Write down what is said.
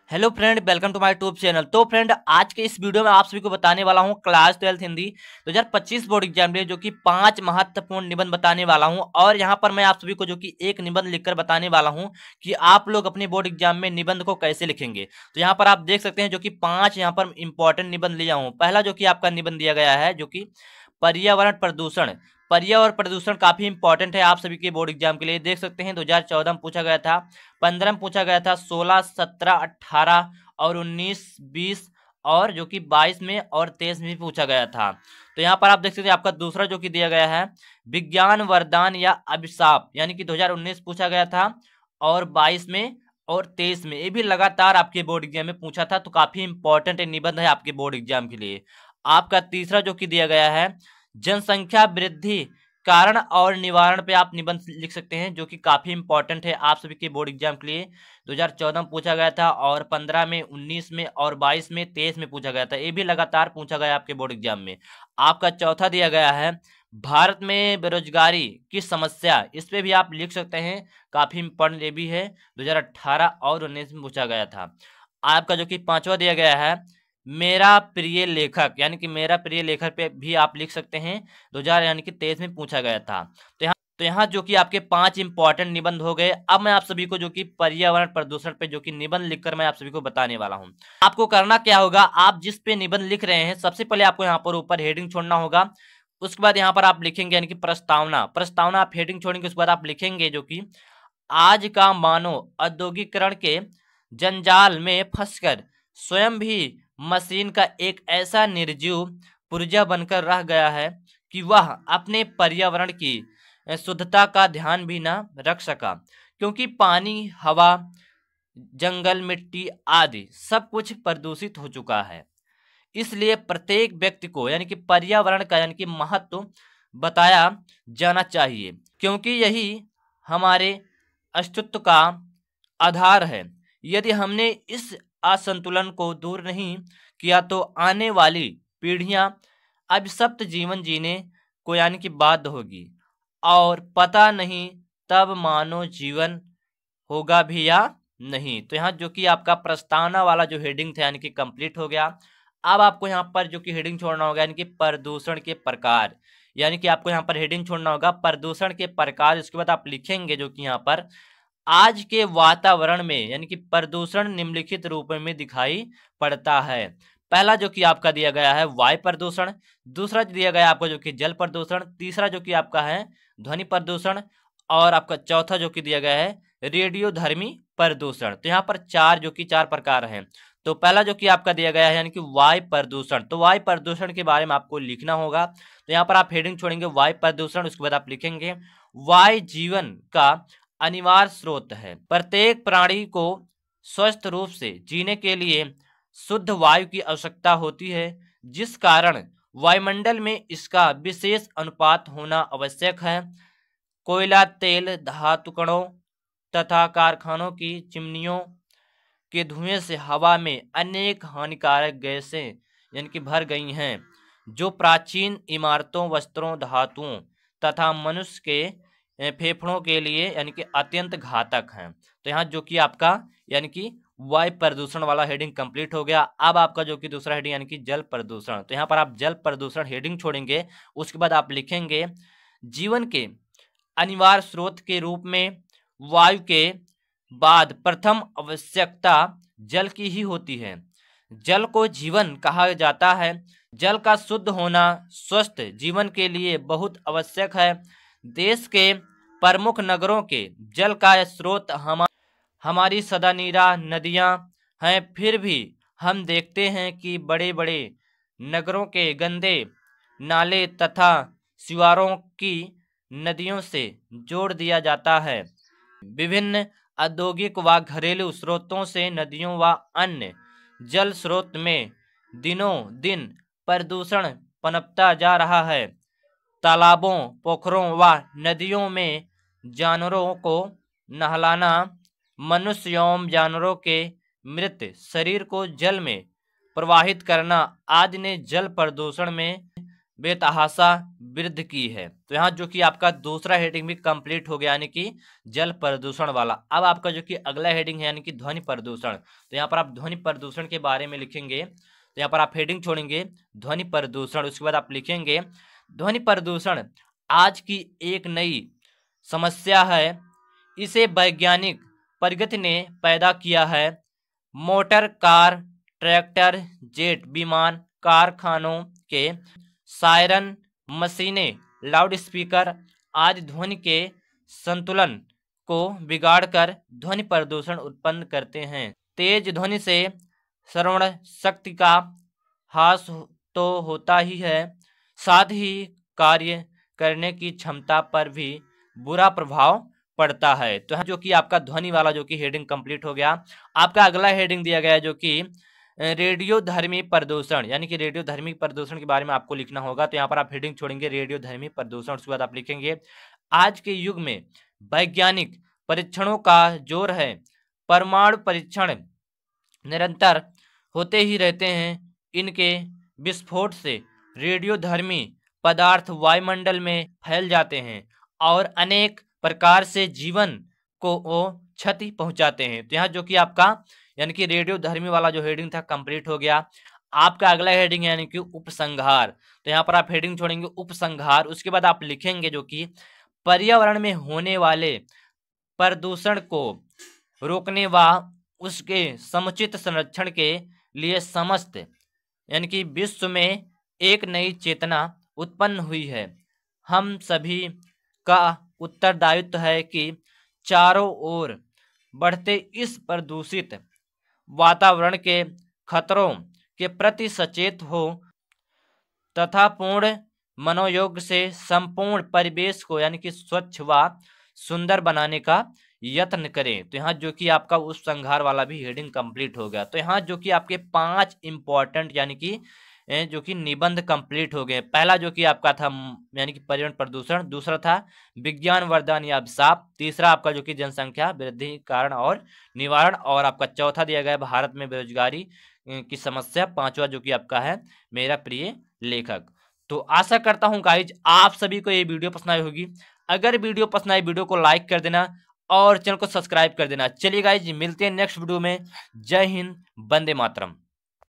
Hello friend, welcome to my YouTube channel. तो friend, आज के इस वीडियो में आप सभी को बताने वाला हूं क्लास 12 हिंदी 2025 बोर्ड एग्जाम लिए जो कि 5 महत्वपूर्ण निबंध बताने वाला हूं। और यहां पर मैं आप सभी को जो कि एक निबंध लिखकर बताने वाला हूं कि आप लोग अपने बोर्ड एग्जाम में निबंध को कैसे लिखेंगे। तो यहाँ पर आप देख सकते हैं जो कि 5 यहाँ पर इंपॉर्टेंट निबंध लिया हूँ। पहला जो कि आपका निबंध दिया गया है जो कि पर्यावरण प्रदूषण। पर्यावरण प्रदूषण काफी इंपॉर्टेंट है आप सभी के बोर्ड एग्जाम के लिए। देख सकते हैं 2014 में पूछा गया था, 15 में पूछा गया था, 16, 17, 18 और 19, 20 और जो कि 22 में और 23 में भी पूछा गया था। तो यहाँ पर आप देख सकते हैं आपका दूसरा जो कि दिया गया है विज्ञान वरदान या अभिशाप, यानी कि 2019 पूछा गया था और 22 में और 23 में। ये भी लगातार आपके बोर्ड एग्जाम में पूछा था, तो काफी इंपॉर्टेंट निबंध है आपके बोर्ड एग्जाम के लिए। आपका तीसरा जो कि दिया गया है जनसंख्या वृद्धि कारण और निवारण पे आप निबंध लिख सकते हैं, जो कि काफी इंपॉर्टेंट है आप सभी के बोर्ड एग्जाम के लिए। 2014 में पूछा गया था और 15 में, 19 में और 22 में, 23 में पूछा गया था। ये भी लगातार पूछा गया आपके बोर्ड एग्जाम में। आपका चौथा दिया गया है भारत में बेरोजगारी की समस्या, इस पे भी आप लिख सकते हैं, काफी इंपॉर्टेंट ये भी है, 2018 और 19 में पूछा गया था। आपका जो कि पांचवा दिया गया है मेरा प्रिय लेखक, यानी कि मेरा प्रिय लेखक पे भी आप लिख सकते हैं, 2000 यानी कि 23 में पूछा गया था। तो यहाँ जो कि आपके 5 इंपॉर्टेंट निबंध हो गए। अब मैं आप सभी को जो कि पर्यावरण प्रदूषण पे जो कि निबंध लिखकर मैं आप सभी को बताने वाला हूँ। आपको करना क्या होगा, आप जिस पे निबंध लिख रहे हैं सबसे पहले आपको यहाँ पर ऊपर हेडिंग छोड़ना होगा। उसके बाद यहाँ पर आप लिखेंगे यानी कि प्रस्तावना। प्रस्तावना आप हेडिंग छोड़ेंगे, उसके बाद आप लिखेंगे जो कि आज का मानव औद्योगिकरण के जंजाल में फंसकर स्वयं भी मशीन का एक ऐसा निर्जीव पुर्जा बनकर रह गया है कि वह अपने पर्यावरण की शुद्धता का ध्यान भी न रख सका, क्योंकि पानी, हवा, जंगल, मिट्टी आदि सब कुछ प्रदूषित हो चुका है। इसलिए प्रत्येक व्यक्ति को यानी कि पर्यावरण का यानी कि महत्व बताया जाना चाहिए, क्योंकि यही हमारे अस्तित्व का आधार है। यदि हमने इस असंतुलन को दूर नहीं किया तो आने वाली पीढ़ियां अभिशप्त जीवन जीने को यानी कि बाध्य होगी, और पता नहीं तब मानव जीवन होगा भी या नहीं। तो यहाँ जो कि आपका प्रस्तावना वाला जो हेडिंग था यानी कि कंप्लीट हो गया। अब आपको यहाँ पर जो कि हेडिंग छोड़ना होगा यानी कि प्रदूषण के प्रकार, यानी कि आपको यहाँ पर हेडिंग छोड़ना होगा प्रदूषण के प्रकार। इसके बाद आप लिखेंगे जो कि यहाँ पर आज के वातावरण में यानी कि प्रदूषण निम्नलिखित रूप में दिखाई पड़ता है। पहला जो कि आपका दिया गया है वायु प्रदूषण, दूसरा दिया गया आपका जो कि जल प्रदूषण, तीसरा जो कि आपका है ध्वनि प्रदूषण, और आपका चौथा जो कि दिया गया है रेडियोधर्मी प्रदूषण। तो यहाँ पर जो कि चार प्रकार हैं। तो पहला जो कि आपका दिया गया है यानी कि वायु प्रदूषण, तो वायु प्रदूषण के बारे में आपको लिखना होगा। तो यहाँ पर आप हेडिंग छोड़ेंगे वायु प्रदूषण, उसके बाद आप लिखेंगे वायु जीवन का अनिवार्य स्रोत है। प्रत्येक प्राणी को स्वस्थ रूप से जीने के लिए शुद्ध वायु की आवश्यकता होती है, जिस कारण वायुमंडल में इसका विशेष अनुपात होना आवश्यक है। कोयला, तेल, धातु कणों तथा कारखानों की चिमनियों के धुएं से हवा में अनेक हानिकारक गैसें यानी कि भर गई हैं, जो प्राचीन इमारतों, वस्त्रों, धातुओं तथा मनुष्य के फेफड़ों के लिए यानी कि अत्यंत घातक हैं। तो यहाँ जो कि आपका यानी कि वायु प्रदूषण वाला हेडिंग कंप्लीट हो गया। अब आपका जो कि दूसरा हेडिंग यानी कि जल प्रदूषण, तो यहाँ पर आप जल प्रदूषण हेडिंग छोड़ेंगे, उसके बाद आप लिखेंगे जीवन के अनिवार्य स्रोत के रूप में वायु के बाद प्रथम आवश्यकता जल की ही होती है। जल को जीवन कहा जाता है। जल का शुद्ध होना स्वस्थ जीवन के लिए बहुत आवश्यक है। देश के प्रमुख नगरों के जल का स्रोत हमारी सदानीरा नदियां हैं, फिर भी हम देखते हैं कि बड़े बड़े नगरों के गंदे नाले तथा सिवारों की नदियों से जोड़ दिया जाता है। विभिन्न औद्योगिक व घरेलू स्रोतों से नदियों व अन्य जल स्रोत में दिनों दिन प्रदूषण पनपता जा रहा है। तालाबों, पोखरों व नदियों में जानवरों को नहलाना, मनुष्य एवं जानवरों के मृत शरीर को जल में प्रवाहित करना आदि ने जल प्रदूषण में बेतहाशा वृद्धि की है। तो यहाँ जो कि आपका दूसरा हेडिंग भी कंप्लीट हो गया, यानी कि जल प्रदूषण वाला। अब आपका जो कि अगला हेडिंग है यानी कि ध्वनि प्रदूषण। तो यहाँ पर आप ध्वनि प्रदूषण के बारे में लिखेंगे। तो यहाँ पर आप हेडिंग छोड़ेंगे ध्वनि प्रदूषण, उसके बाद आप लिखेंगे ध्वनि प्रदूषण आज की एक नई समस्या है, इसे वैज्ञानिक प्रगति ने पैदा किया है। मोटर, कार, ट्रैक्टर, जेट विमान, कारखानों के सायरन, मशीनें, लाउडस्पीकर आदि ध्वनि के संतुलन को बिगाड़कर ध्वनि प्रदूषण उत्पन्न करते हैं। तेज ध्वनि से श्रवण शक्ति का ह्रास तो होता ही है, साथ ही कार्य करने की क्षमता पर भी बुरा प्रभाव पड़ता है। तो जो कि आपका ध्वनि वाला जो कि हेडिंग कंप्लीट हो गया। आपका अगला हेडिंग दिया गया है जो कि रेडियो धर्मी प्रदूषण, यानी कि रेडियो धर्मी प्रदूषण के बारे में आपको लिखना होगा। तो यहाँ पर आप हेडिंग छोड़ेंगे रेडियो धर्मी प्रदूषण, उसके बाद आप लिखेंगे आज के युग में वैज्ञानिक परीक्षणों का जोर है, परमाणु परीक्षण निरंतर होते ही रहते हैं, इनके विस्फोट से रेडियो धर्मी पदार्थ वायुमंडल में फैल जाते हैं और अनेक प्रकार से जीवन को वो क्षति पहुंचाते हैं। तो यहाँ जो कि आपका यानी कि रेडियो धर्मी वाला जो हेडिंग था कंप्लीट हो गया। आपका अगला हेडिंग यानी कि उपसंहार। तो यहाँ पर आप हेडिंग छोड़ेंगे उपसंहार, उसके बाद आप लिखेंगे जो कि पर्यावरण में होने वाले प्रदूषण को रोकने व उसके समुचित संरक्षण के लिए समस्त यानी कि विश्व में एक नई चेतना उत्पन्न हुई है। हम सभी का उत्तरदायित्व है कि चारों ओर बढ़ते इस प्रदूषित वातावरण के खतरों के प्रति सचेत हो तथा पूर्ण मनोयोग से संपूर्ण परिवेश को यानी कि स्वच्छ व सुंदर बनाने का यत्न करें। तो यहाँ जो कि आपका उपसंहार वाला भी हेडिंग कंप्लीट हो गया। तो यहाँ जो कि आपके 5 इंपॉर्टेंट यानी कि जो कि निबंध कंप्लीट हो गए। पहला जो कि आपका था यानी कि पर्यावरण प्रदूषण, दूसरा था विज्ञान वरदान या अभिशाप, तीसरा आपका जो कि जनसंख्या वृद्धि कारण और निवारण, और आपका चौथा दिया गया भारत में बेरोजगारी की समस्या, पांचवा जो कि आपका है मेरा प्रिय लेखक। तो आशा करता हूं गाइज आप सभी को ये वीडियो पसंद आई होगी। अगर वीडियो पसंद आई वीडियो को लाइक कर देना और चैनल को सब्सक्राइब कर देना। चलिए गाइज मिलते हैं नेक्स्ट वीडियो में। जय हिंद, वंदे मातरम।